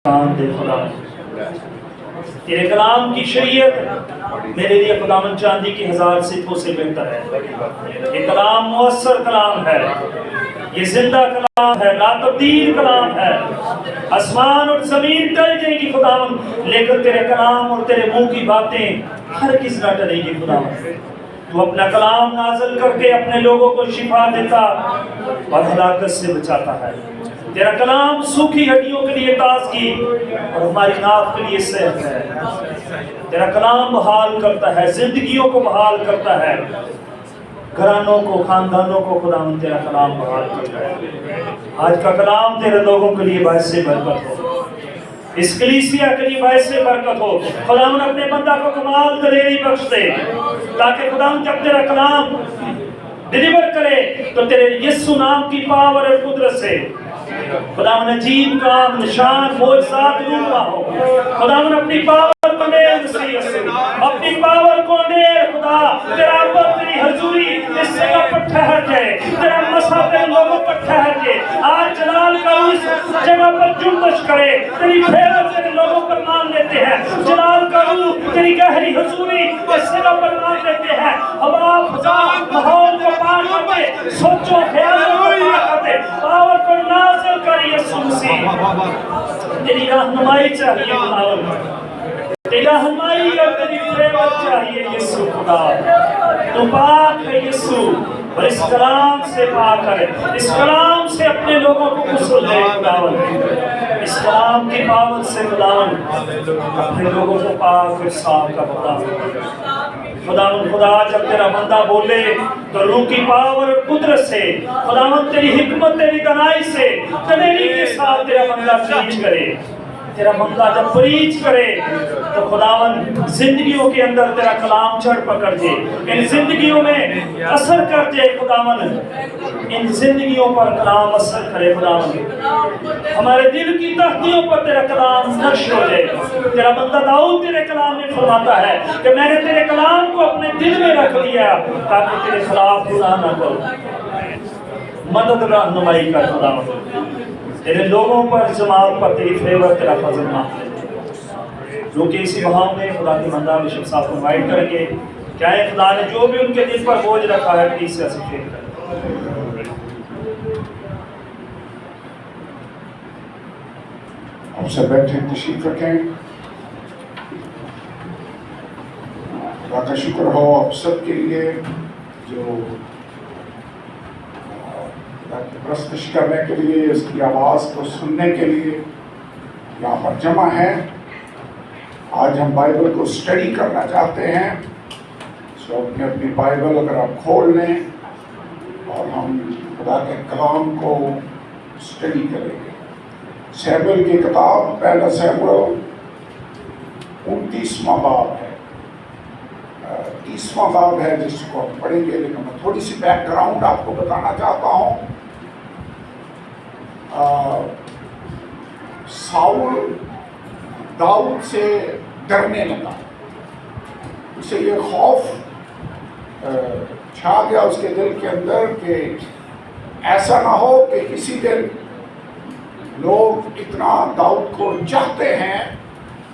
کلام دے خدا، تیرے کلام کی شریعت میرے لیے خداوند چاندی کی 1000 سکوں سے بہتر ہے۔ یہ کلام مؤثر کلام ہے، یہ زندہ کلام ہے، لا تبدیل کلام ہے۔ آسمان اور زمین ٹل جائے گی خداوند، لیکن تیرے کلام اور تیرے منہ کی باتیں ہرگز نہ ٹلے گی خداوند۔ تو اپنا کلام نازل کر کے اپنے لوگوں کو شفا دیتا اور ہلاکت سے بچاتا ہے۔ تیرا کلام سوکھی ہڈیوں کے لیے تازگی اور ہماری ناف کے لیے صحت ہے۔ تیرا کلام بحال کرتا ہے، زندگیوں کو بحال کرتا ہے، گھرانوں کو، خاندانوں کو خداوند تیرا کلام بحال کرتا ہے۔ آج کا کلام تیرے لوگوں کے لیے باعث برکت ہو، اس کلیسیا کے لیے باعث برکت ہو۔ خداوند اپنے بندہ کو کمال دلیری بخش دے، تاکہ خداوند جب تیرا کلام ڈیلیور کرے تو تیرے یسوع نام کی پاور اور قدرت سے خداوند عجیب کام، نشان، معجزات ہوا ہو۔ خداوند اپنی پاور کو دے، اپنی پاور کو دے خدا۔ تیرا وقت، تیری حضوری اس جگہ پر ٹھہر جائے، تیرا مسا تیرے لوگوں پر ٹھہر جائے۔ آج جلال کا اس جگہ پر جنبش کرے، تیری پھیرت تیرے لوگوں پر مان لیتے ہیں۔ جلال کا روح، تیری گہری حضوری اس جگہ پر مان لیتے ہیں۔ اب آپ خدا ماحول کو پاک کر دے، سوچو خیالوں کو پاک کر دے، پاور کو نازل کر یسوع مسیح۔ تیری رہنمائی چاہیے خداوند، تیری رہنمائی اور تیری فیور چاہیے یسوع خدا۔ تو پاک ہے یسوع، اور اس کلام سے پاک ہے، اس کلام سے اپنے لوگوں کو غسل دے خداوند۔ اس کلام کی پاور سے خداوند اپنے لوگوں کو پاک اور صاف کر خداوند۔ خدا جب تیرا بندہ بولے تو روح کی پاور اور قدرت سے خداوند، تیری حکمت، تیری دانائی سے دلیری کے ساتھ تیرا بندہ پریچ کرے۔ تیرا بندہ جب پریچ کرے تو خداوند زندگیوں کے اندر تیرا کلام چڑھ پکڑ جائے، ان زندگیوں میں اثر کر جائے خداوند، ان زندگیوں پر کلام اثر کرے خداوند۔ ہمارے دل کی تختیوں پر تیرا کلام نقش ہو جائے۔ تیرا بندہ داؤد تیرے کلام میں فرماتا ہے کہ میں نے تیرے کلام کو اپنے دل میں رکھ لیا تاکہ تیرے خلاف گناہ نہ کروں۔ مدد رہنمائی کر خداوند، تیرے لوگوں پر، جماعت پر تیری فیور، تیرا فضل نازل جو کہ اسی بہاؤ میں خدا کی مندہ بشپ صاحب کو انوائٹ کریں گے۔ چاہے خدا نے جو بھی ان کے دل پر بوجھ رکھا ہے پلیز سے شیئر کریں۔ آپ سے بیٹھے تشریف رکھیں۔ خدا کا شکر ہو آپ سب کے لیے جو پرستش کرنے کے لیے، اس کی آواز کو سننے کے لیے یہاں پر جمع ہیں۔ آج ہم بائبل کو اسٹڈی کرنا چاہتے ہیں، سو اپنی بائبل اگر آپ کھول لیں اور ہم خدا کے کلام کو اسٹڈی کریں گے۔ سیموئیل کی کتاب، پہلا سیموئیل 29واں باب ہے، 30واں باب ہے جس کو ہم پڑھیں گے، لیکن میں تھوڑی سی بیک گراؤنڈ آپ کو بتانا چاہتا ہوں۔ ساؤل داؤد سے ڈرنے لگا، اسے یہ خوف چھا گیا اس کے دل کے اندر کہ ایسا نہ ہو کہ کسی دن لوگ اتنا داؤد کو چاہتے ہیں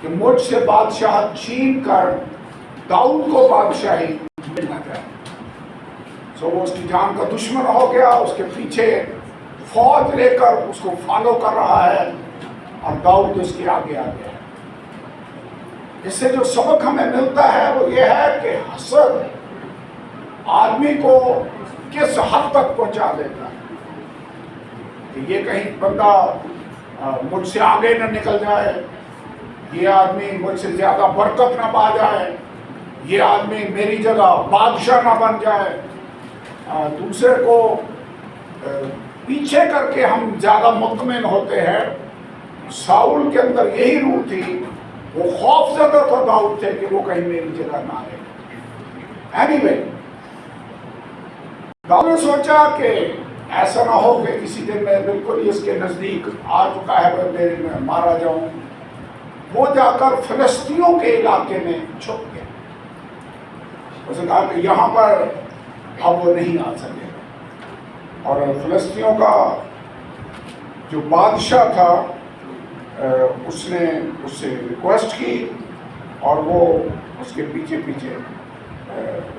کہ مجھ سے بادشاہ چھین کر داؤد کو بادشاہی ملنا چاہے۔ سو وہ اس کی جان کا دشمن ہو گیا، اس کے پیچھے فوج لے کر اس کو فالو کر رہا ہے اور داؤد اس کے آگے آ گیا۔ اس سے جو سبق ہمیں ملتا ہے وہ یہ ہے کہ حسد آدمی کو کس حد تک پہنچا دیتا ہے کہ یہ کہیں بندہ مجھ سے آگے نہ نکل جائے، یہ آدمی مجھ سے زیادہ برکت نہ پا جائے، یہ آدمی میری جگہ بادشاہ نہ بن جائے۔ دوسرے کو پیچھے کر کے ہم زیادہ مطمئن ہوتے ہیں۔ ساؤل کے اندر یہی روح تھی، وہ خوف زدہ تھا داؤد سے کہ وہ کہیں میری جگہ نہ آئے۔ اینی داؤد نے سوچا کہ ایسا نہ ہو کہ کسی دن میں بالکل ہی اس کے نزدیک آ چکا ہے میں مارا جاؤں۔ وہ جا کر فلسطینیوں کے علاقے میں چھپ گیا۔ اس نے کہا کہ یہاں پر اب وہ نہیں آ سکے، اور فلسطینیوں کا جو بادشاہ تھا اس نے اس سے ریکویسٹ کی اور وہ اس کے پیچھے پیچھے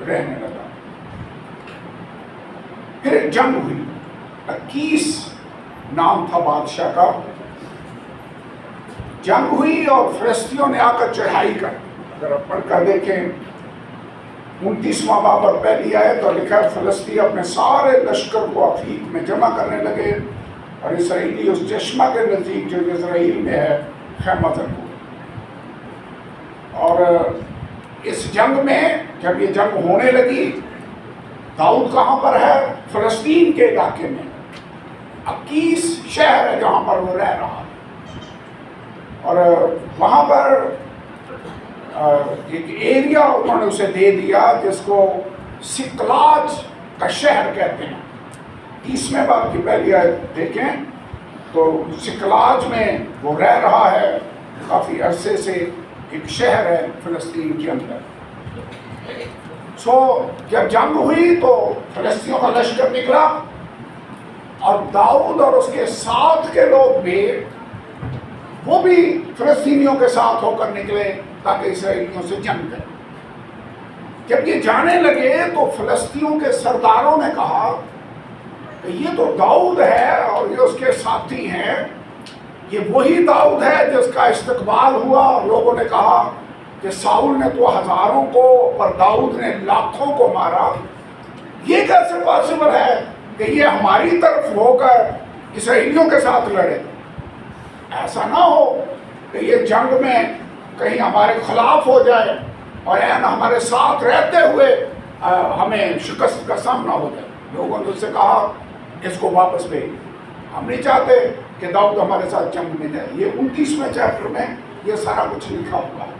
رہنے لگا. پھر ایک جنگ ہوئی. اکیس نام تھا بادشاہ کا. جنگ ہوئی اور فلسطینیوں نے آ کر چڑھائی کر. اگر آپ پڑھ کر دیکھیں 29واں باب اور پہلی آیت اور لکھا ہے فلسطین اپنے سارے لشکر کو افیق میں جمع کرنے لگے اور اسرائیلی اس چشمہ کے نزدیک جو اسرائیل میں ہے خیمہ زن ہوئے. اور اس جنگ میں جب یہ جنگ ہونے لگی داؤد کہاں پر ہے؟ فلسطین کے علاقے میں. 21 شہر ہے جہاں پر وہ رہ رہا ہے اور وہاں پر ایک ایریا انہوں نے اسے دے دیا جس کو سکلاج کا شہر کہتے ہیں. 30ویں باب کی پہلی آیت دیکھیں تو سکلاج میں وہ رہ رہا ہے. کافی عرصے سے ایک شہر ہے فلسطین کے اندر. جب جنگ ہوئی تو فلسطینیوں کا لشکر نکلا اور داؤد اور اس کے ساتھ کے لوگ بھی وہ بھی فلسطینیوں کے ساتھ ہو کر نکلے تاکہ اسرائیلیوں سے جنگ کریں. جب یہ جانے لگے تو فلسطینیوں کے سرداروں نے کہا کہ یہ تو داؤد ہے اور یہ اس کے ساتھی ہیں. یہ وہی داؤد ہے جس کا استقبال ہوا. لوگوں نے کہا کہ ساؤل نے تو ہزاروں کو اور داؤد نے لاکھوں کو مارا. یہ کیسے پاسبل ہے کہ یہ ہماری طرف ہو کر اسرائیلیوں کے ساتھ لڑے؟ ایسا نہ ہو کہ یہ جنگ میں کہیں ہمارے خلاف ہو جائے اور ہمارے ساتھ رہتے ہوئے ہمیں شکست کا سامنا ہو جائے. لوگوں نے اس سے کہا اس کو واپس بھیج. ہم نہیں چاہتے کہ داؤد ہمارے ساتھ جنگ میں جائے. یہ 29ویں چیپٹر میں یہ سارا کچھ لکھا ہوا ہے.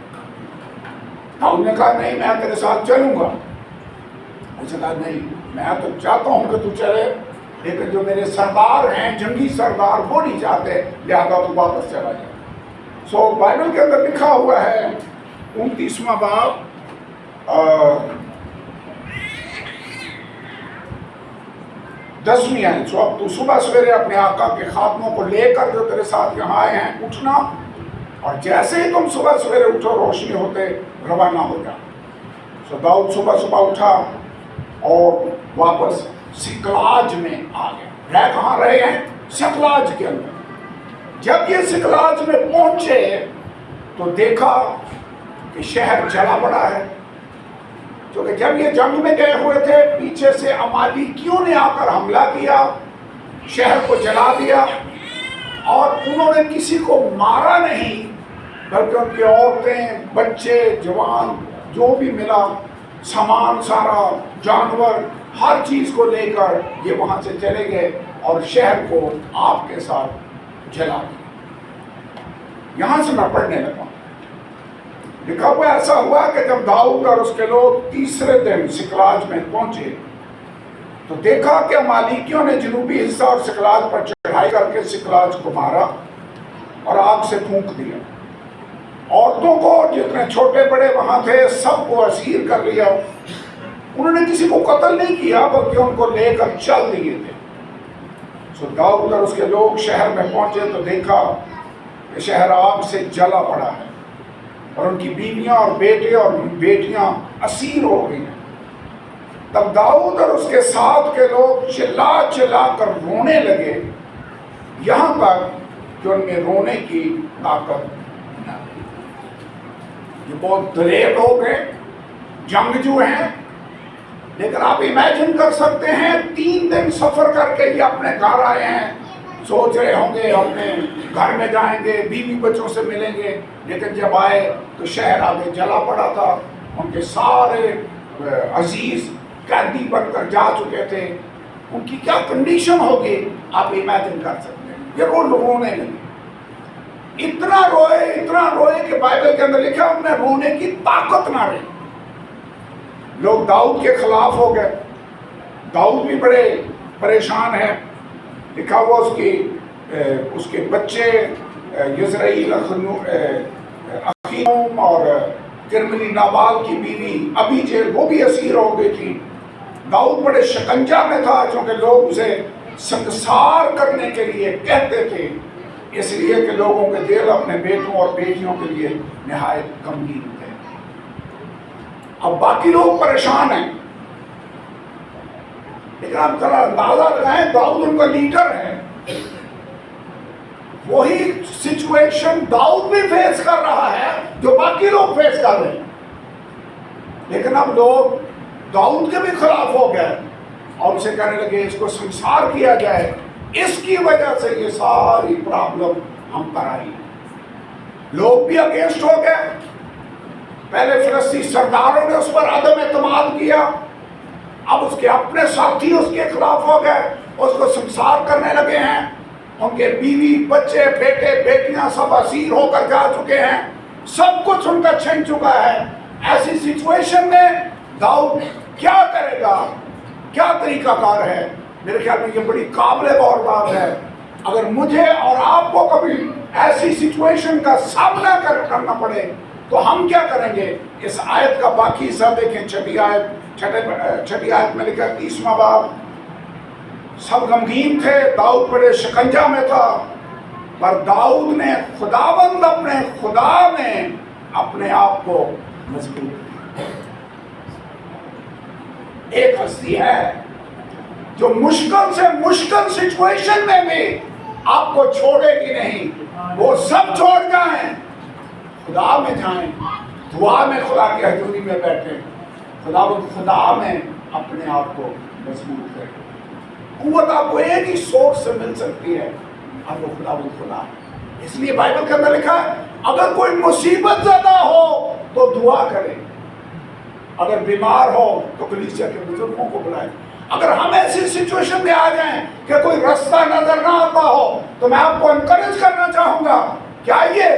داؤد نے کہا نہیں میں تیرے ساتھ چلوں گا. اس نے کہا نہیں میں تو چاہتا ہوں کہ تو چلے لیکن جو میرے سردار ہیں جنگی سردار وہ نہیں چاہتے لہذا تو واپس چلا جائے. بائبل کے اندر لکھا ہوا ہے 29واں باب 10ویں آیت. اب تو صبح سویرے اپنے آقا کے خادموں کو لے کر جو تیرے ساتھ یہاں آئے ہیں اٹھنا اور جیسے ہی تم صبح سویرے اٹھو روشنی ہوتے روانہ ہو جا. داؤد صبح صبح اٹھا اور واپس سکلاج میں آ گیا. رہ کہاں رہے ہیں؟ سکلاج کے اندر. جب یہ سکلاج میں پہنچے تو دیکھا کہ شہر جلا پڑا ہے. کیونکہ جب یہ جنگ میں گئے ہوئے تھے پیچھے سے امالیکیوں نے آ کر حملہ کیا شہر کو جلا دیا اور انہوں نے کسی کو مارا نہیں بلکہ ان کی عورتیں بچے جوان جو بھی ملا سامان سارا جانور ہر چیز کو لے کر یہ وہاں سے چلے گئے اور شہر کو آپ کے ساتھ جلا دیا. یہاں سے میں پڑھنے لگا. لکھا ہوا ایسا ہوا کہ جب داؤد اور اس کے لوگ تیسرے دن سکلاج میں پہنچے تو دیکھا کہ امالیکیوں نے جنوبی حصہ اور سکلاج پر چڑھائی کر کے سکلاج کو مارا اور آگ سے پھونک دیا. عورتوں کو جتنے چھوٹے بڑے وہاں تھے سب کو اسیر کر لیا. انہوں نے کسی کو قتل نہیں کیا بلکہ ان کو لے کر چل دیے تھے. داؤد اور اس کے لوگ شہر میں پہنچے تو دیکھا کہ شہر آگ سے جلا پڑا ہے اور ان کی بیویاں اور بیٹے اور بیٹیاں اسیر ہو گئی ہیں. تب داؤد اور اس کے ساتھ کے لوگ چلا چلا کر رونے لگے یہاں تک کہ ان میں رونے کی طاقت نہ تھی. یہ بہت دلیر لوگ ہیں جنگجو ہیں لیکن آپ امیجن کر سکتے ہیں 3 دن سفر کر کے یہ اپنے گھر آئے ہیں. سوچ رہے ہوں گے اپنے گھر میں جائیں گے بیوی بچوں سے ملیں گے لیکن جب آئے تو شہر آگے جلا پڑا تھا. ان کے سارے عزیز قیدی بن کر جا چکے تھے. ان کی کیا کنڈیشن ہوگی آپ امیجن کر سکتے ہیں. یہ وہ رونے لگے اتنا روئے کہ بائبل کے اندر لکھا ان میں رونے کی طاقت نہ رہی. لوگ داؤد کے خلاف ہو گئے. داؤد بھی بڑے پریشان ہیں. لکھا ہوا اس کے بچے یزرعیل اخینوم اور کرملی نابال کی بیوی ابیجیل وہ بھی اسیر ہو گئی تھی. داؤد بڑے شکنجہ میں تھا چونکہ لوگ اسے سنسار کرنے کے لیے کہتے تھے اس لیے کہ لوگوں کے دل اپنے بیٹوں اور بیٹیوں کے لیے نہایت غمگین تھے۔ اب باقی لوگ پریشان ہیں، لیکن آپ ذرا اندازہ لگائیں، داؤد ان کا لیڈر ہے، وہی سچویشن داؤد بھی فیس کر رہا ہے جو باقی لوگ فیس کر رہے ہیں، لیکن اب لوگ داؤد کے بھی خلاف ہو گئے اور اسے کہنے لگے اس کو سنسار کیا جائے، اس کی وجہ سے یہ ساری پرابلم ہم پر آئی۔ لوگ بھی اگینسٹ ہو گئے، پہلے فلسطینی سرداروں نے اس پر عدم اعتماد کیا، اب اس کے اپنے ساتھی اس کے خلاف ہو گئے، اس کو سنسار کرنے لگے ہیں، ان کے بیوی بچے بیٹے بیٹیاں سب اسیر ہو کر جا چکے ہیں، سب کچھ ان کا چھن چکا ہے۔ ایسی سچویشن میں داؤد کیا کرے گا، کیا طریقہ کار ہے؟ میرے خیال میں یہ بڑی قابل غور بات ہے۔ اگر مجھے اور آپ کو کبھی ایسی سچویشن کا سامنا کرنا پڑے تو ہم کیا کریں گے؟ اس آیت کا باقی حصہ دیکھیں، چھٹی آیت میں لکھا 30واں باب، سب غمگین تھے، داؤد بڑے شکنجہ میں تھا، پر داؤد نے خداوند اپنے خدا میں اپنے آپ کو مضبوط کیا۔ ایک ہستی ہے جو مشکل سے مشکل سچویشن میں بھی آپ کو چھوڑے گی نہیں، وہ سب چھوڑ جائیں، خدا میں جائیں، دعا میں خدا کی حضوری میں بیٹھیں، خدا میں اپنے آپ کو مضبوط کریں۔ قوت آپ کو ایک ہی سورس سے مل سکتی ہے، اور وہ خدا۔ اس لیے بائبل کے اندر لکھا ہے اگر کوئی مصیبت زدہ ہو تو دعا کرے، اگر بیمار ہو تو کلیسیا کے بزرگوں کو بلائیں۔ اگر ہم ایسی سچویشن میں آ جائیں کہ کوئی رستہ نظر نہ آتا ہو تو میں آپ کو انکریج کرنا چاہوں گا کہ آئیے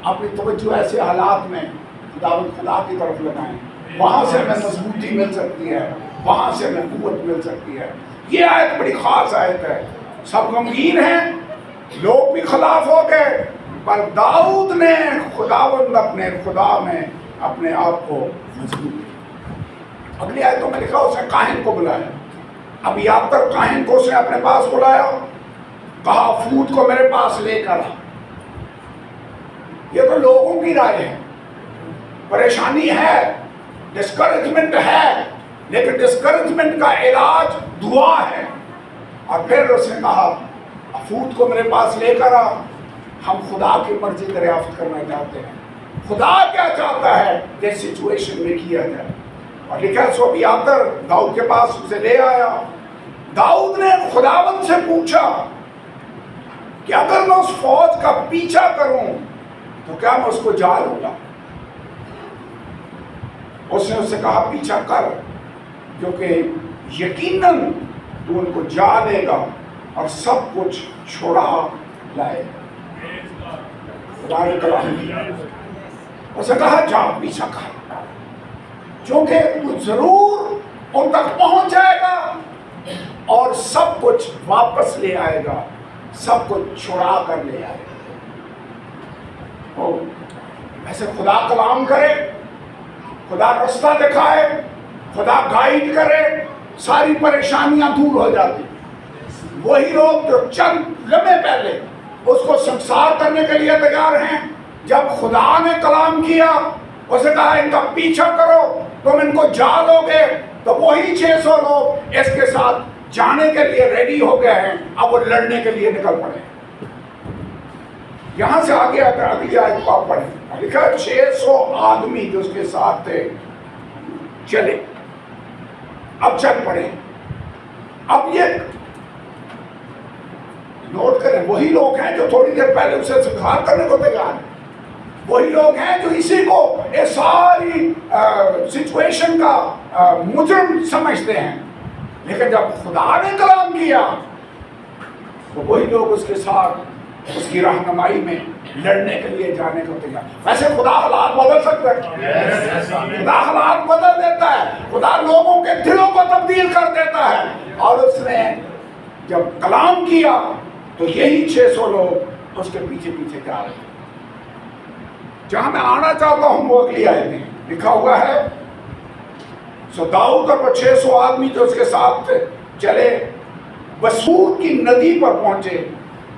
اپنی توجہ ایسے حالات میں خدا کی طرف لگائیں، وہاں سے ہمیں مضبوطی مل سکتی ہے، وہاں سے ہمیں قوت مل سکتی ہے۔ یہ آیت بڑی خاص آیت ہے۔ سب غمگین ہیں، لوگ بھی خلاف ہو گئے، پر داؤد نے خداوند اپنے خدا میں اپنے آپ کو مضبوط کیا۔ اگلی آیتوں میں لکھا اس نے کاہن کو بلایا، اب یاد تر کاہن کو اس نے اپنے پاس بلایا، کہا فوت کو میرے پاس لے کر آ۔ یہ تو لوگوں کی رائے ہے، پریشانی ہے، ڈسکریجمنٹ ہے، لیکن ڈسکریجمنٹ کا علاج دعا ہے۔ اور پھر اس نے کہا فوت کو میرے پاس لے کر آ، ہم خدا کی مرضی دریافت کرنا چاہتے ہیں، خدا کیا چاہتا ہے کہ سچویشن میں کیا جائے۔ اور لکھا سو ابیاتر داؤد کے پاس اسے لے آیا۔ داؤد نے خداوند سے پوچھا کہ اگر میں اس فوج کا پیچھا کروں تو کیا میں اس کو جا لوں گا؟ اس نے اس سے کہا پیچھا کر، کیونکہ یقیناً تو ان کو جا لے گا اور سب کچھ چھوڑا لائے گا۔ خدا نے کلام کیا، اس نے کہا جا پیچھا کر، چونکہ تو ضرور ان تک پہنچ جائے گا اور سب کچھ واپس لے آئے گا، سب کچھ چھڑا کر لے آئے گا۔ ایسے خدا کلام کرے، خدا رستہ دکھائے، خدا گائیڈ کرے، ساری پریشانیاں دور ہو جاتی۔ وہی لوگ جو چند لمحے پہلے اس کو سنسار کرنے کے لیے تیار ہیں، جب خدا نے کلام کیا اسے کہا ان کا پیچھا کرو، تم ان کو جا لو گے، تو وہی 600 لوگ اس کے ساتھ جانے کے لیے ریڈی ہو گئے ہیں، اب وہ لڑنے کے لیے نکل پڑے۔ یہاں سے آگے آتا ہے، اگلی آیت کو آپ پڑھیں، لکھا 600 آدمی جو اس کے ساتھ تھے چلے، اب چل پڑے۔ اب یہ نوٹ کریں، وہی لوگ ہیں جو تھوڑی دیر پہلے اسے سنسار کرنے کو تیار ہیں، وہی لوگ ہیں جو اسی کو یہ ساری سچویشن کا مجرم سمجھتے ہیں، لیکن جب خدا نے کلام کیا تو وہی لوگ اس کے ساتھ اس کی رہنمائی میں لڑنے کے لیے جانے کو تیار۔ ویسے خدا حالات بدل سکتا ہے، خدا حالات بدل دیتا ہے، خدا لوگوں کے دلوں کو تبدیل کر دیتا ہے، اور اس نے جب کلام کیا تو یہی 600 لوگ اس کے پیچھے پیچھے جا رہے ہیں۔ جہاں میں آنا چاہتا ہوں وہ اگلی آیت میں لکھا ہوا ہے، سو داؤد اور وہ 600 آدمی جو اس کے ساتھ چلے، بصور کی ندی پر پہنچے،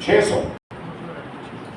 600।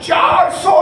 400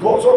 200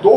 2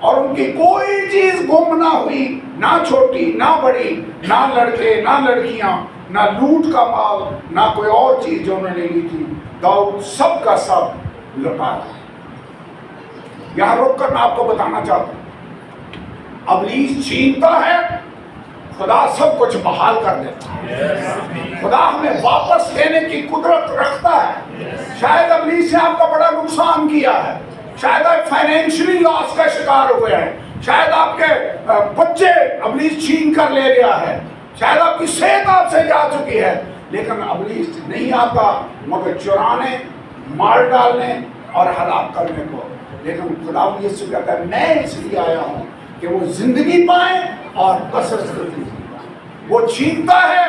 اور ان کی کوئی چیز گم نہ ہوئی، نہ چھوٹی نہ بڑی، نہ لڑکے نہ لڑکیاں، نہ لوٹ کا مال، نہ کوئی اور چیز جو انہوں نے لی تھی، داؤد سب کا سب لوٹا رہا ہے۔ یہاں رک کر میں آپ کو بتانا چاہتا ہوں، ابلیس چھینتا ہے، خدا سب کچھ بحال کر دیتا ہے۔ خدا ہمیں واپس لینے کی قدرت رکھتا ہے۔ شاید ابلیس نے آپ کا بڑا نقصان کیا ہے، شاید آپ فائنینشلی لاس کا شکار ہوئے ہیں، شاید آپ کے بچے ابلیس چھین کر لے گیا ہے، شاید آپ کی صحت آپ سے جا چکی ہے، لیکن ابلیس نہیں آتا مگر چرانے، مار ڈالنے اور ہلاک کرنے کو۔ لیکن خدا یسوع کہتا ہے میں اس لیے آیا ہوں کہ وہ زندگی پائیں اور بسر زندگی پائیں۔ وہ چھینتا ہے،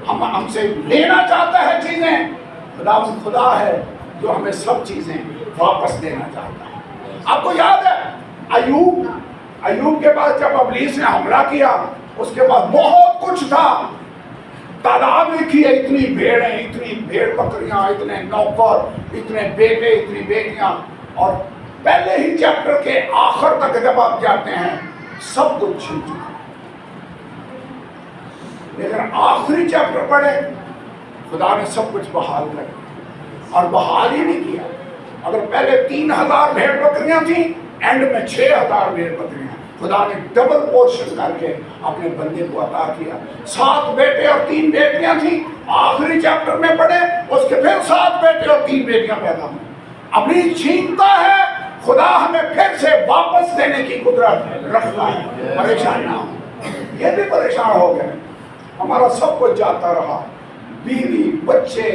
ہم سے لینا چاہتا ہے چیزیں، خدا ہے جو ہمیں سب چیزیں واپس دینا چاہتا ہے۔ آپ کو یاد ہے ایوب کے بعد جب ابلیس نے حملہ کیا، اس کے بعد بہت کچھ تھا، تعداد لکھی ہے، اتنی بھیڑیں، اتنی بھیڑ بکریاں، اتنے نوکر، اتنے بیٹے، اتنی بیٹیاں، اور پہلے ہی چیپٹر کے آخر تک جب آپ جاتے ہیں سب کچھ چھن چکا، لیکن آخری چیپٹر پڑھے خدا نے سب کچھ بحال کر دیا، اور بحال ہی نہیں کیا۔ اگر پہلے 3000 بھیڑ بکریاں تھیں، اینڈ میں 6000 بھیڑ بکریاں، خدا نے ڈبل پورشن کر کے اپنے بندے کو عطا کیا۔ 7 بیٹے اور 3 بیٹیاں تھیں، آخری چیپٹر میں پڑھے اس کے پھر 7 بیٹے اور 3 بیٹیاں پیدا ہوئی۔ ابلیس چھینتا ہے، خدا ہمیں پھر سے واپس دینے کی قدرت رکھتا ہے۔ پریشان نہ ہو، یہ بھی پریشان ہو گئے، ہمارا سب کچھ جاتا رہا، بیوی بچے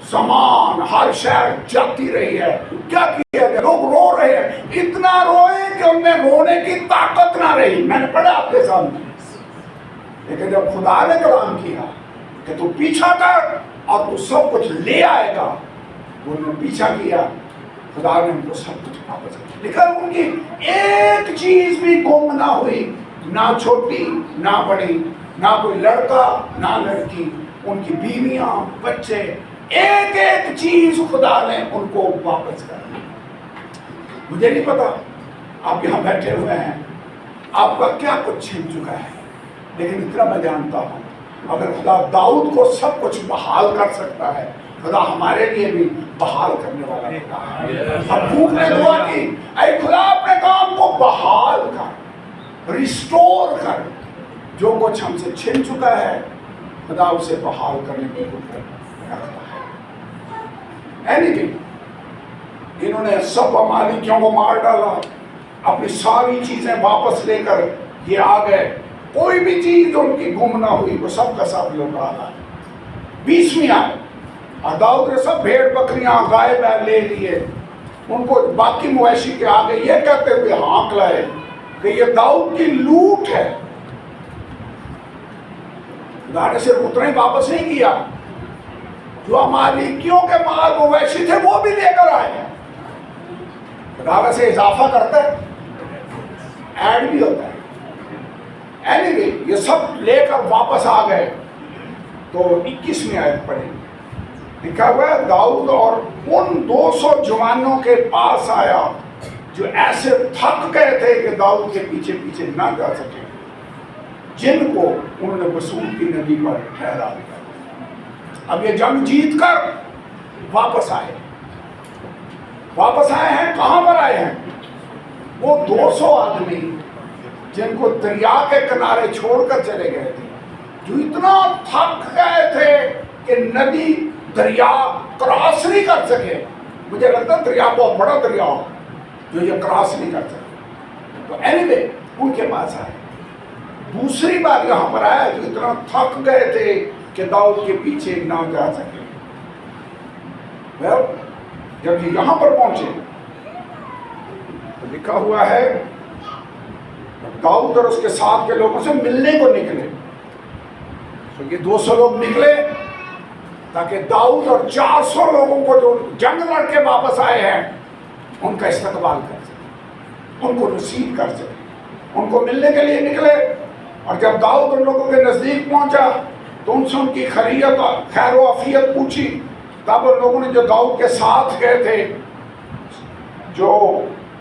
سامان ہر شہر جاتی رہی ہے، کیا کیا جائے؟ لوگ رو رہے ہیں، اتنا روئے کہ ان میں رونے کی طاقت نہ رہی، میں نے پڑھا آپ کے سامنے۔ لیکن جب خدا نے کلام کیا کہ تو پیچھا کر اور تو سب کچھ لے آئے گا، انہوں نے پیچھا کیا، خدا نے ان کو سب کچھ واپس کیا، لیکن ان کی ایک چیز بھی گم نہ ہوئی، نہ چھوٹی نہ بڑی، نہ کوئی لڑکا نہ لڑکی، ان کی بیویاں بچے، ایک ایک چیز خدا نے ان کو واپس کر دی۔ مجھے نہیں پتا آپ یہاں بیٹھے ہوئے ہیں آپ کا کیا کچھ چھن چکا ہے، لیکن اتنا میں جانتا ہوں اگر خدا داؤد کو سب کچھ بحال کر سکتا ہے، خدا ہمارے لیے بھی بحال کرنے والا ہے۔ حبقوق نے دعا کی، اے خدا اپنے کام کو بحال کر، ریسٹور کر، جو کچھ ہم سے چھن چکا ہے خدا اسے بحال کرنے کی قدرت رکھتا ہے۔ انہوں نے سب ممالکیوں کو مار ڈالا، اپنی ساری چیزیں واپس لے کر یہ آ گئے، کوئی بھی چیز ان کی گم نہ ہوئی، وہ سب کا سب لوٹا لا۔ 20ویں آئے اور داؤد نے سب بھیڑ بکریاں گائے بیل لے لیے، ان کو باقی مویشی کے آگے یہ کہتے ہوئے ہانک لائے کہ یہ داؤد کی لوٹ ہے۔ خدا نے صرف اتنا ہی واپس نہیں کیا، جو امالیکیوں کے مال مویشی تھے وہ بھی لے کر آئے۔ خدا ویسے اضافہ کرتا ہے، ایڈ بھی ہوتا ہے۔ اینیوے یہ سب لے کر واپس آ گئے۔ تو 21ویں آیت پڑھیں، لکھا ہوا ہے داؤد اور ان 200 جوانوں کے پاس آیا جو ایسے تھک گئے تھے کہ داؤد کے پیچھے پیچھے نہ جا سکے، جن کو انہوں نے بصور کی ندی پر ٹھہرا دیا۔ اب یہ جنگ جیت کر واپس آئے ہیں، کہاں پر آئے ہیں؟ وہ 200 آدمی جن کو دریا کے کنارے چھوڑ کر چلے گئے تھے، جو اتنا تھک گئے تھے کہ ندی دریا کراس نہیں کر سکے۔ مجھے لگتا ہے دریا بہت بڑا دریا ہو جو یہ کراس نہیں کر سکے۔ تو اینیوے ان کے پاس آئے، دوسری بار یہاں پر آیا جو اتنا تھک گئے تھے کہ داؤد کے پیچھے نہ جا سکے۔ جب یہ یہاں پر پہنچے تو لکھا ہوا ہے داؤد اور اس کے ساتھ کے لوگوں سے ملنے کو نکلے۔ تو یہ 200 لوگ نکلے تاکہ داؤد اور 400 لوگوں کو جو جنگ لڑ کے واپس آئے ہیں ان کا استقبال کر سکے، ان کو رسیو کر سکے، ان کو ملنے کے لیے نکلے۔ اور جب داؤد ان لوگوں کے نزدیک پہنچا تو ان سے ان کی خیر و عافیت پوچھی۔ تب ان لوگوں نے جو داؤد کے ساتھ گئے تھے، جو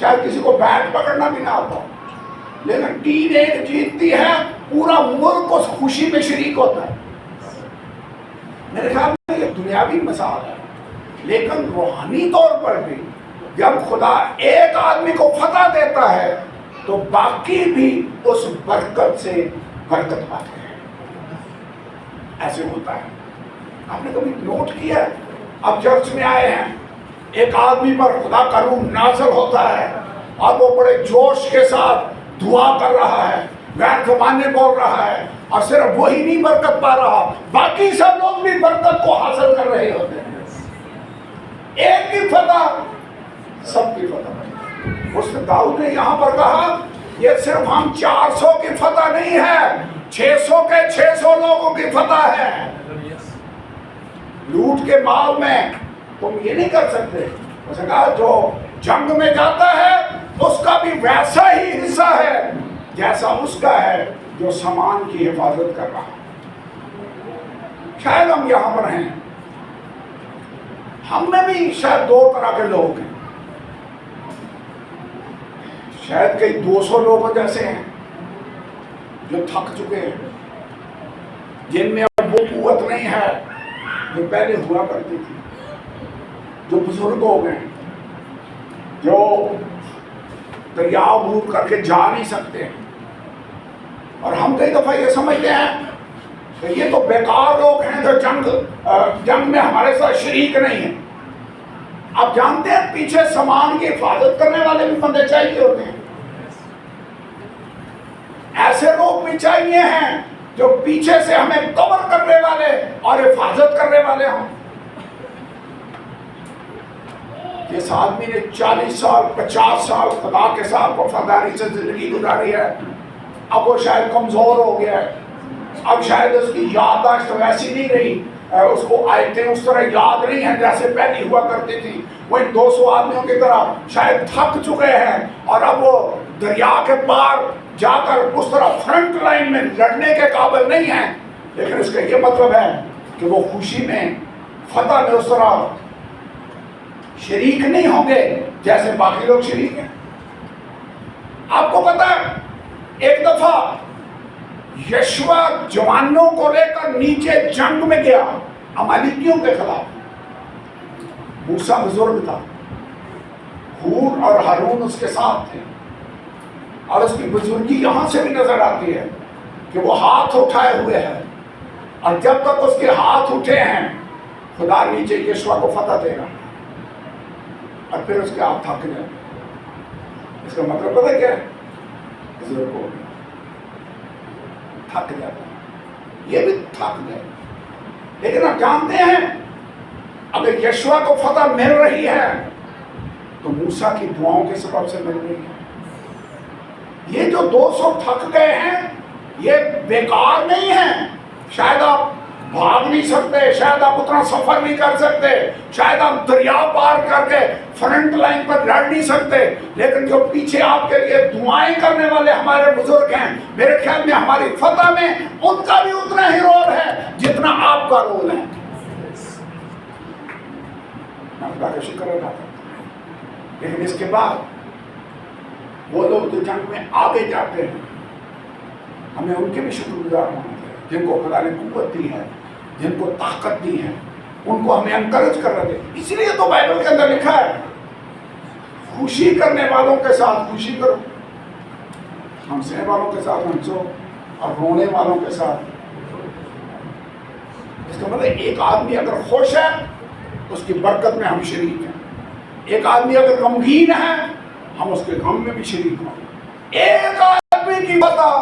شاید کسی کو بیٹ پکڑنا بھی نہ آتا ہو، لیکن ٹیم ایک جیتتی ہے، پورا ملک اس خوشی میں شریک ہوتا ہے۔ میرے خیال میں یہ دنیاوی مثال ہے، لیکن روحانی طور پر بھی جب خدا ایک آدمی کو فتح دیتا ہے تو باقی بھی اس برکت سے برکت پاتے ہیں۔ ایسے ہوتا ہے۔ آپ نے کبھی نوٹ کیا ہے؟ اب چرچ میں آئے ہیں، ایک آدمی پر خدا کا روح نازل ہوتا ہے اور وہ بڑے جوش کے ساتھ دعا کر رہا ہے، غیر زبانیں بول رہا ہے، اور صرف وہی نہیں برکت پا رہا، باقی سب لوگ بھی برکت کو حاصل کر رہے ہوتے ہیں۔ ایک کی فتح سب کی فتح۔ اس نے داؤد نے یہاں پر کہا یہ صرف ہم 400 کی فتح نہیں ہے، 600 کے 600 لوگوں کی فتح ہے۔ لوٹ کے مال میں تم یہ نہیں کر سکتے۔ اس نے کہا جو جنگ میں جاتا ہے اس کا بھی ویسا ہی حصہ ہے جیسا اس کا ہے جو سامان کی حفاظت کر رہا۔ شاید ہم یہاں پر ہیں، ہم میں بھی شاید دو طرح کے لوگ ہیں۔ شاید کئی 200 لوگوں جیسے ہیں جو تھک چکے ہیں، جن میں اب وہ قوت نہیں ہے جو پہلے ہوا کرتی تھی، جو بزرگ ہو گئے، جو دریا عبور کر کے جا نہیں سکتے۔ اور ہم کئی دفعہ یہ سمجھتے ہیں کہ یہ تو بیکار لوگ ہیں جو جنگ میں ہمارے ساتھ شریک نہیں ہیں۔ آپ جانتے ہیں پیچھے سامان کی حفاظت کرنے والے بھی بندے چاہیے ہوتے ہیں، ایسے لوگ بھی چاہیے ہیں جو پیچھے سے ہمیں کور کرنے والے اور حفاظت کرنے والے ہوں۔ جس آدمی نے 40 سال 50 سال خدا کے ساتھ وفاداری سے زندگی گزاری ہے، اب وہ شاید کمزور ہو گیا ہے، اب شاید اس کی یادداشت ویسی نہیں رہی، اس کو آیتیں اس طرح یاد نہیں ہیں جیسے پہلی ہوا کرتی تھی۔ وہ ان 200 آدمیوں کی طرح شاید تھک چکے ہیں اور اب وہ دریا کے پار جا کر اس طرح فرنٹ لائن میں لڑنے کے قابل نہیں ہیں، لیکن اس کا یہ مطلب ہے کہ وہ خوشی میں فتح میں اس طرح شریک نہیں ہوں گے جیسے باقی لوگ شریک ہیں۔ آپ کو پتا ہے ایک دفعہ یشوع جوانوں کو لے کر نیچے جنگ میں گیا عمالیکیوں کے خلاف۔ موسیٰ بزرگ تھا، ہور اور ہارون اس کے ساتھ تھے، اور اس کی بزرگی یہاں سے بھی نظر آتی ہے کہ وہ ہاتھ اٹھائے ہوئے ہیں، اور جب تک اس کے ہاتھ اٹھے ہیں خدا نیچے یشوع کو فتح دے گا، اور پھر اس کے ہاتھ تھک جائیں۔ اس کا مطلب پتہ کیا ہے؟ بزرگ ہو گیا، تھک جاتا ہے، یہ بھی تھک گئے۔ لیکن آپ جانتے ہیں اگر یشوع کو فتح مل رہی ہے تو موسیٰ کی دعاؤں کے سبب سے مل رہی ہے۔ یہ جو 200 تھک گئے ہیں یہ بیکار نہیں ہیں۔ شاید آپ بھاگ نہیں سکتے، شاید آپ اتنا سفر نہیں کر سکتے، شاید آپ دریا پار کر کے فرنٹ لائن پر لڑ نہیں سکتے، لیکن جو پیچھے آپ کے لیے دعائیں کرنے والے ہمارے بزرگ ہیں، میرے خیال میں ہماری فتح میں ان کا بھی اتنا ہی رول ہے جتنا آپ کا رول ہے۔ میں خدا کا شکر ادا کرتا ہوں۔ لیکن اس کے بعد وہ لوگ جو جنگ میں آگے جاتے ہیں ہمیں ان کے بھی شکر گزار ہونا چاہیے، جن کو خدا نے قوت دی ہے، جن کو طاقت دی ہے، ان کو ہمیں انکریج کرنا چاہیے۔ اس لیے تو بائبل کے اندر لکھا ہے خوشی کرنے والوں کے ساتھ خوشی کرو، ہنسنے والوں کے ساتھ ہنسو، اور رونے والوں کے ساتھ۔ اس کا مطلب ایک آدمی اگر خوش ہے اس کی برکت میں ہم شریک ہیں، ایک آدمی اگر غمگین ہے ہم اس کے غم میں بھی شریک ہوں۔ ایک آدمی کی فتح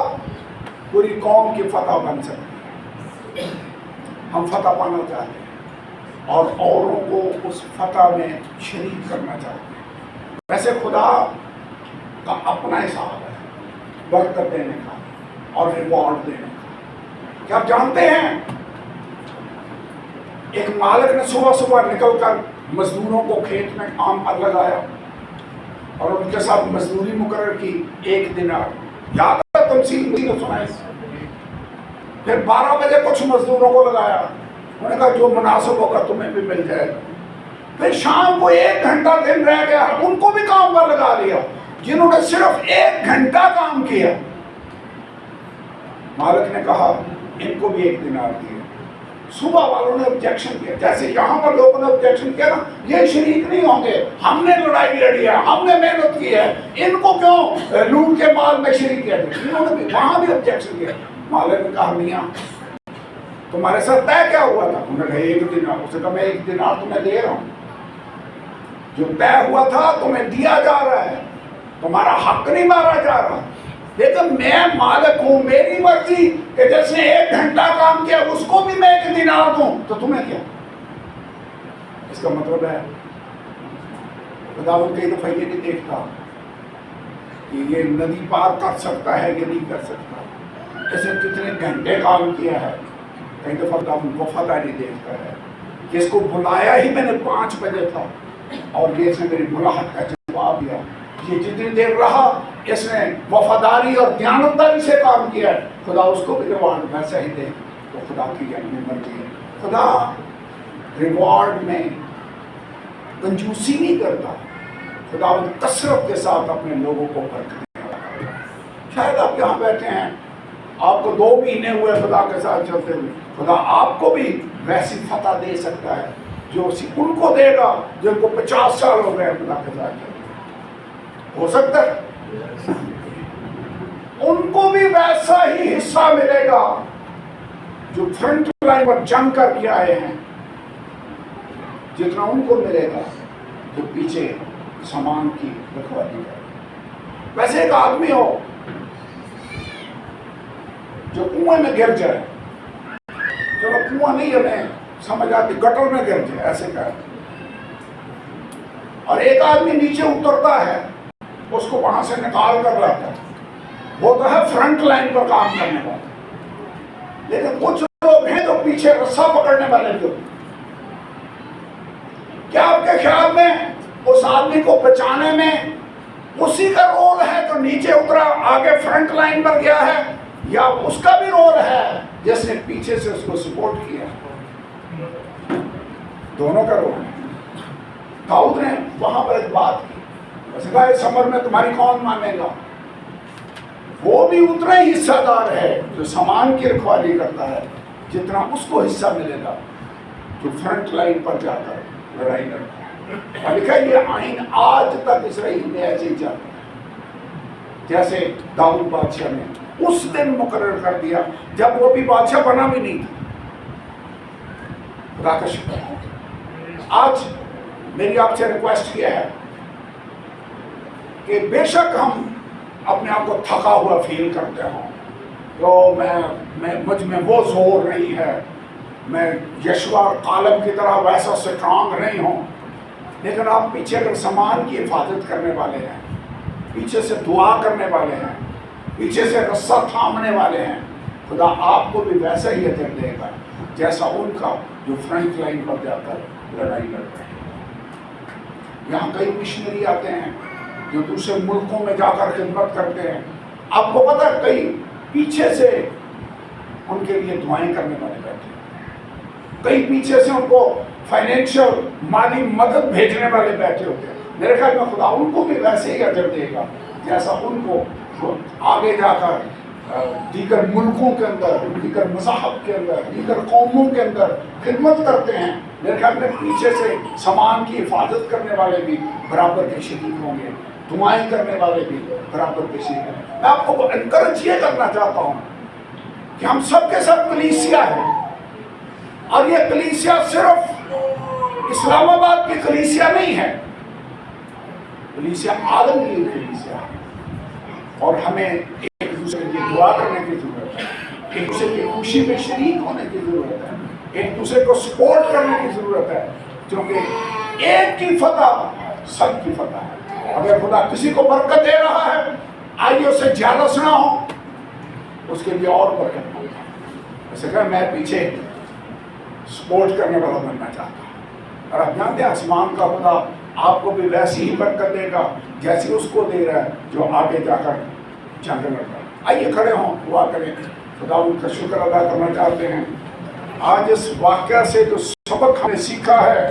پوری قوم کی فتح بن سکتی ہے۔ ہم فتح پانا چاہتے ہیں اور اوروں کو اس فتح میں شریک کرنا چاہتے ہیں۔ ویسے خدا کا اپنا حساب ہے برکت دینے کا اور ریوارڈ دینے کا۔ کیا آپ جانتے ہیں ایک مالک نے صبح صبح نکل کر مزدوروں کو کھیت میں کام پر لگایا اور ان کے ساتھ مزدوری مقرر کی 1 دینار۔ یاد ہے تمثیل نے سنائی۔ پھر 12 بجے کچھ مزدوروں کو لگایا، انہوں نے کہا جو مناسب ہوگا تمہیں بھی مل جائے گا۔ پھر شام کو 1 گھنٹہ دن رہ گیا، ان کو بھی کام پر لگا لیا، جنہوں نے صرف 1 گھنٹہ کام کیا۔ مالک نے کہا ان کو بھی 1 دینار دیا۔ صبح والوں نے objection کیا، جیسے یہاں پر لوگوں نے objection کیا نا، یہ شریک نہیں ہوں گے، ہم نے لڑائی لڑی ہے، ہم نے محنت کی ہے، ان کو کیوں لوٹ کے مال میں شریک کیا جائے؟ انہوں نے بھی وہاں بھی objection کیا۔ مالک نے کہا میاں تمہارے ساتھ طے کیا ہوا تھا؟ انہوں نے کہا 1 دینار۔ اس نے کہا میں 1 دینار تمہیں دے رہا ہوں، جو طے ہوا تھا تمہیں دیا جا رہا ہے، تمہارا حق نہیں مارا جا رہا، لیکن میں مالک ہوں، میری مرضی کہ جس نے 1 گھنٹہ کام کیا اس کو بھی میں 1 دینار دوں، تو تمہیں کیا؟ اس کا مطلب ہے خداوند کئی دفعہ یہ نہیں دیکھتا کہ یہ ندی پار کر سکتا ہے یا نہیں کر سکتا، اس نے کتنے گھنٹے کام کیا ہے۔ کئی دفعہ خداوند وفاداری دیکھتا ہے کہ اس کو بلایا ہی میں نے 5 بجے تھا اور یہ اس نے میری بلاہٹ کا جواب دیا، یہ جتنی دیر رہا اس نے وفاداری اور دیانتداری سے کام کیا ہے، خدا اس کو بھی ریوارڈ ویسا ہی دے۔ تو خدا کی اپنی مرضی ہے، خدا ریوارڈ میں کنجوسی نہیں کرتا، خدا کثرت کے ساتھ اپنے لوگوں کو برکت دیتا ہے۔ شاید آپ یہاں بیٹھے ہیں، آپ کو 2 مہینے ہوئے خدا کے ساتھ چلتے ہوئے، خدا آپ کو بھی ویسی فتح دے سکتا ہے جو ان کو دے گا جن کو 50 سال ہو گئے خدا کے ساتھ چلتے، ہو سکتا ہے ان کو بھی ویسا ہی حصہ ملے گا جو فرنٹ لائن پر جنگ کر کے آئے ہیں، جتنا ان کو ملے گا جو پیچھے سامان کی رکھوالی ہے۔ ویسے ایک آدمی ہو جو کنویں میں گر جائے، چلو کنواں نہیں ہمیں سمجھ آتی، گٹر میں گر جائے ایسے کہا، اور ایک آدمی نیچے اترتا ہے اس کو وہاں سے نکال کر لاتا ہے، وہ تو ہے فرنٹ لائن پر کام کرنے والا، لیکن کچھ لوگ ہیں جو پیچھے رسا پکڑنے والے بھی ہوتے۔ کیا آپ کے خیال میں اس آدمی کو بچانے میں اسی کا رول ہے جو نیچے اترا آگے فرنٹ لائن پر گیا ہے، یا اس کا بھی رول ہے جس نے پیچھے سے اس کو سپورٹ کیا؟ دونوں کا رول ہے۔ داؤد نے وہاں پر ایک بات کی، اس نے کہا اس عمر میں تمہاری کون مانے گا؟ وہ بھی اتنا ہی حصہ دار ہے جو سامان کی رکھوالی کرتا ہے جتنا اس کو حصہ ملے گا جو فرنٹ لائن پر جا کر لڑائی لڑتا ہے۔ اور لکھا یہ آئین آج تک اسرائیل میں ایسے ہی چلتا ہے، جیسے داؤد بادشاہ نے اس دن مقرر کر دیا جب وہ بھی بادشاہ بنا بھی نہیں تھا۔ خدا کا شکر ہے۔ آج میری آپ سے ریکویسٹ یہ ہے کہ بے شک ہم اپنے آپ کو تھکا ہوا فیل کرتے ہوں، تو مجھ میں وہ زور نہیں ہے، میں یشوع اور کالب کی طرح ویسا سٹرانگ نہیں ہوں، لیکن آپ پیچھے اگر سامان کی حفاظت کرنے والے ہیں، پیچھے سے دعا کرنے والے ہیں، پیچھے سے رسہ تھامنے والے ہیں، خدا آپ کو بھی ویسا ہی اجر دے گا جیسا ان کا جو فرنٹ لائن پر جا کر لڑائی لڑتے ہیں۔ یہاں کئی مشنری آتے ہیں جو دوسرے ملکوں میں جا کر خدمت کرتے ہیں، آپ کو پتہ ہے کئی پیچھے سے ان کے لیے دعائیں کرنے والے بیٹھے ہیں، کئی پیچھے سے ان کو فائنینشل مالی مدد بھیجنے والے بیٹھے ہوتے ہیں۔ میرے خیال میں خدا ان کو بھی ویسے ہی اجر دے گا جیسا ان کو آگے جا کر دیگر ملکوں کے اندر، دیگر مذاہب کے اندر، دیگر قوموں کے اندر خدمت کرتے ہیں۔ میرے خیال میں پیچھے سے سامان کی حفاظت کرنے والے بھی برابر کے شریک ہوں گے، دعائیں کرنے والے بھی برابر کے شریک ہیں۔ میں آپ کو انکریج یہ کرنا چاہتا ہوں کہ ہم سب کے سب کلیسیا ہیں، اور یہ کلیسیا صرف اسلام آباد کی کلیسیا نہیں ہے، کلیسیا عالم کی کلیسیا ہے، اور ہمیں ایک دوسرے کی دعا کرنے کی ضرورت ہے، ایک دوسرے کی خوشی میں شریک ہونے کی ضرورت ہے، ایک دوسرے کو سپورٹ کرنے کی ضرورت ہے، کیونکہ ایک کی فتح سب کی فتح ہے۔ اگر خدا کسی کو برکت دے رہا ہے، آئیے اس سے جالس نہ ہو، اس کے لیے اور برکت ملے گا۔ ایسے کہ میں پیچھے سپورٹ کرنے والا بننا چاہتا ہوں، اور آپ جانتے ہیں آسمان کا خدا آپ کو بھی ویسی ہی برکت دے گا جیسی اس کو دے رہا ہے جو آگے جا کر جنگ لڑتا ہے۔ آئیے کھڑے ہوں، دعا کریں، خدا ان کا شکر ادا کرنا چاہتے ہیں۔ آج اس واقعہ سے جو سبق ہمیں سیکھا ہے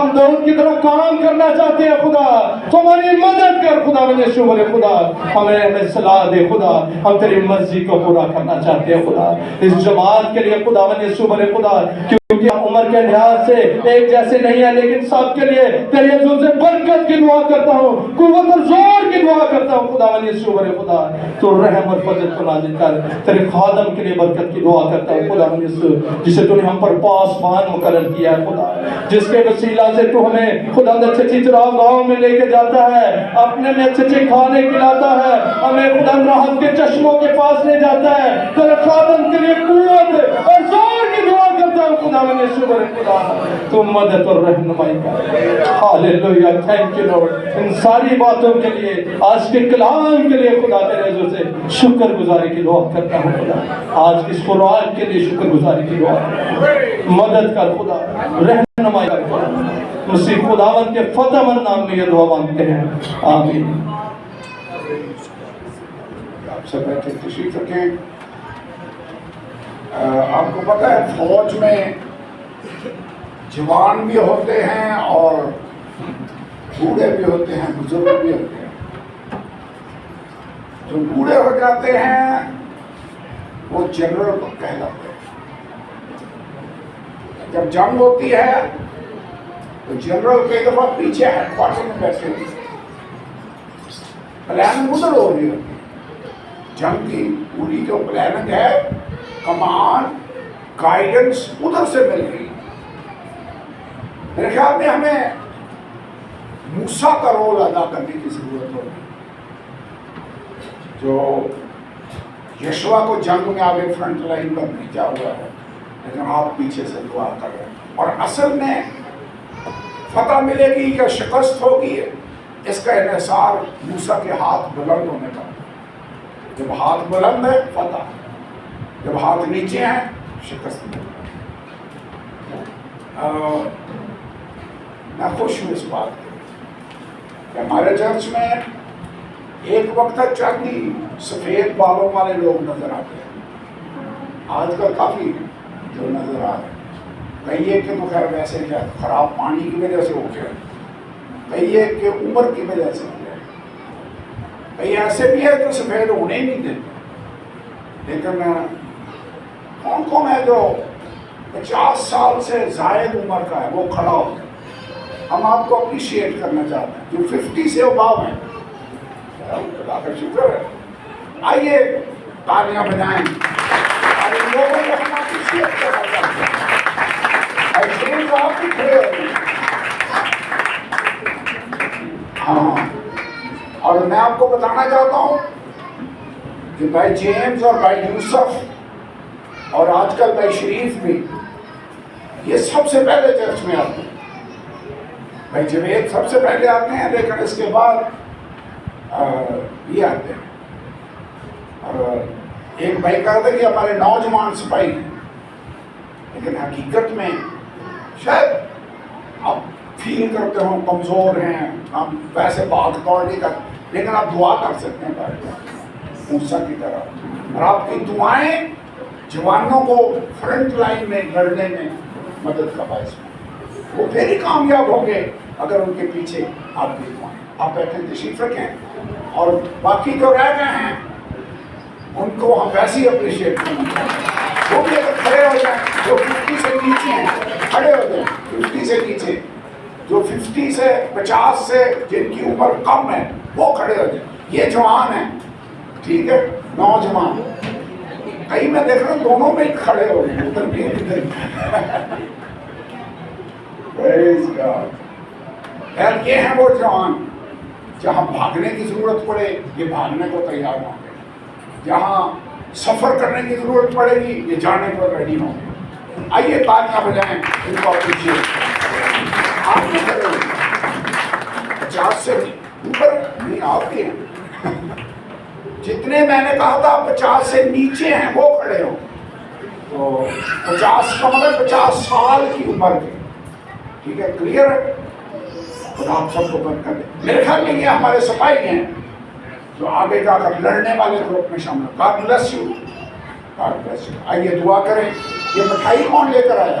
ہم داؤد کی طرح کام کرنا چاہتے ہیں خدا، تو ہماری مدد کر خدا یسوع بولے خدا، ہمیں صلاح دے خدا، ہم تیری مرضی کو پورا کرنا چاہتے ہیں خدا، اس جماعت کے لیے خدا یسوع بولے خدا، کیونکہ عمر کے لحاظ سے ایک جیسے نہیں ہے، لیکن سب کے لیے تیری حضور سے برکت کی دعا کرتا ہوں، قوت اور زور کی دعا کرتا ہوں خدا یسوع بولے خدا، تو رحم اور فضل کو نازل کر، تیرے خادم کے لیے برکت کی دعا کرتا ہوں خدا یسوع، جسے تو نے ہم پر پاسبان مقرر کیا ہے خدا، جس کے وسیلہ سے تو ہمیں خدا اچھی اچھی چراغاہوں میں لے کے جاتا ہے، اپنے میں اچھے اچھے کھانے کھلاتا ہے، ہمیں خدا راحت کے چشموں کے پاس لے جاتا ہے، تیرے خادم کے لیے قوت اور زور کی دعا کرتا ہوں خدا یسوع بولے خدا، تو مدد اور رہنمائی کر، ہاللویہ، تھینک یو لارڈ، ان ساری باتوں کے لیے، آج کے کلام کے لیے خدا تیرے حضور سے شکر گزاری کی دعا کرتا ہوں خدا، آج کی اس قرآن کے لیے شکر گزاری کی دعا کرتا ہوں، مدد کر خدا، رہنمائی کر خدا، مسیح خداوند کے فتح مند نام میں یہ دعا مانگتے ہیں، آمین۔ آپ سب بیٹھے تشریف رکھیں۔ آپ کو پتہ ہے فوج میں جوان بھی ہوتے ہیں اور بوڑھے بھی ہوتے ہیں، بزرگ بھی ہوتے ہیں۔ جو بوڑھے ہو جاتے ہیں وہ جنرل کہلاتے ہیں۔ جب جنگ ہوتی ہے تو جنرل کئی دفعہ پیچھے ہیڈ کوارٹر میں بیٹھے ہوتے ہیں، پلاننگ ادھر ہو رہی ہوتی ہے، جنگ کی پوری جو پلاننگ ہے، کمانڈ گائیڈنس ادھر سے مل رہی ہے۔ میرے خیال میں ہمیں موسیٰ کا رول ادا کرنے کی ضرورت ہوگی، جو یشوع کو جنگ میں آگے فرنٹ لائن پر بھیجا ہوا ہے، لیکن آپ پیچھے سے دعا کر رہے ہیں، اور اصل میں فتح ملے گی یا شکست ہوگی، اس کا انحصار موسیٰ کے ہاتھ بلند ہونے کا۔ جب ہاتھ بلند ہے فتح، جب ہاتھ نیچے ہیں شکست ملے گی۔ میں خوش ہوں اس بات کے کہ ہمارے چرچ میں ایک وقت تک چند ہی سفید بالوں والے لوگ نظر آتے ہیں، آج کل کافی جو نظر آ رہے ہیں۔ کئی ایک کہ تو خیر ویسے کیا خراب پانی کی وجہ سے ہو گیا، کئی ایک کہ عمر کی وجہ سے ہو گیا، کئی ایسے بھی ہے جو سفید ہونے ہی نہیں دیتے۔ لیکن کون کون ہے جو 50 سال سے زائد عمر کا ہے وہ کھڑا ہو گیا؟ ہم آپ کو اپریشیٹ کرنا چاہتے ہیں جو 50 سے اباؤ ہیں، خدا کا شکر ہے، آئیے تالیاں بجائیں، اور ان لوگوں کو ہم اپریشیٹ کرنا چاہتے ہیں۔ ایسے تو آپ بھی کھڑے ہو گئے۔ ہاں، اور میں آپ کو بتانا چاہتا ہوں کہ بھائی جیمز اور بھائی یوسف اور آج کل بھائی شریف بھی، یہ سب سے پہلے چرچ میں آتے ہیں۔ بھائی جوید سب سے پہلے آتے ہیں، لیکن اس کے بعد یہ آتے ہیں۔ اور ایک بھائی کہتے ہیں کہ ہمارے نوجوان سپاہی ہیں، لیکن حقیقت میں شاید آپ فیل کرتے ہوں کمزور ہیں، ہم ویسے بات کر نہیں کرتے، لیکن آپ دعا کر سکتے ہیں بھائی موسیٰ کی طرح، اور آپ کی دعائیں جوانوں کو فرنٹ لائن میں لڑنے میں مدد کا باعث ہے۔ وہ پھر ہی کامیاب ہوں گے اگر ان کے پیچھے آپ کی دعائیں۔ آپ بیٹھیں، تشریف رکھیں، اور باقی جو رہ گئے ہیں ان کو ہم ویسے ہی اپریشیٹ کرنا چاہتے ہیں۔ وہ بھی اگر کھڑے ہو جائیں، جو 50 سے نیچے ہیں کھڑے ہو جائیں، 50 سے نیچے، جو 50 سے 50 سے جن کی عمر کم ہے وہ کھڑے ہو جائیں۔ یہ جوان ہیں، ٹھیک ہے، نوجوان، کئی میں دیکھ رہا ہوں دونوں میں کھڑے ہو گئے، ادھر بھی ادھر بھی۔ Praise God۔ خیر یہ ہیں وہ جوان، جہاں بھاگنے کی ضرورت پڑے یہ بھاگنے کو تیار ہوں گے، جہاں سفر کرنے کی ضرورت پڑے گی یہ جانے کو ریڈی ہوں گے۔ آئیے تالیاں بجائیں ان کو اپریشیٹ۔ آپ کے کریں 50 سے اوپر نہیں، آپ کے ہیں جتنے میں نے کہا تھا 50 سے نیچے ہیں وہ کھڑے ہو، تو 50 کا مطلب 50 سال کی عمر کے، ٹھیک ہے، کلیئر ہے؟ خدا آپ سب کو برکت دے۔ میرے خیال میں یہ ہمارے سپاہی ہیں جو آگے جا کر لڑنے والے گروپ میں شامل ہیں۔ God bless you۔ God bless you۔ آئیے دعا کریں۔ یہ مٹھائی کون لے کر آیا؟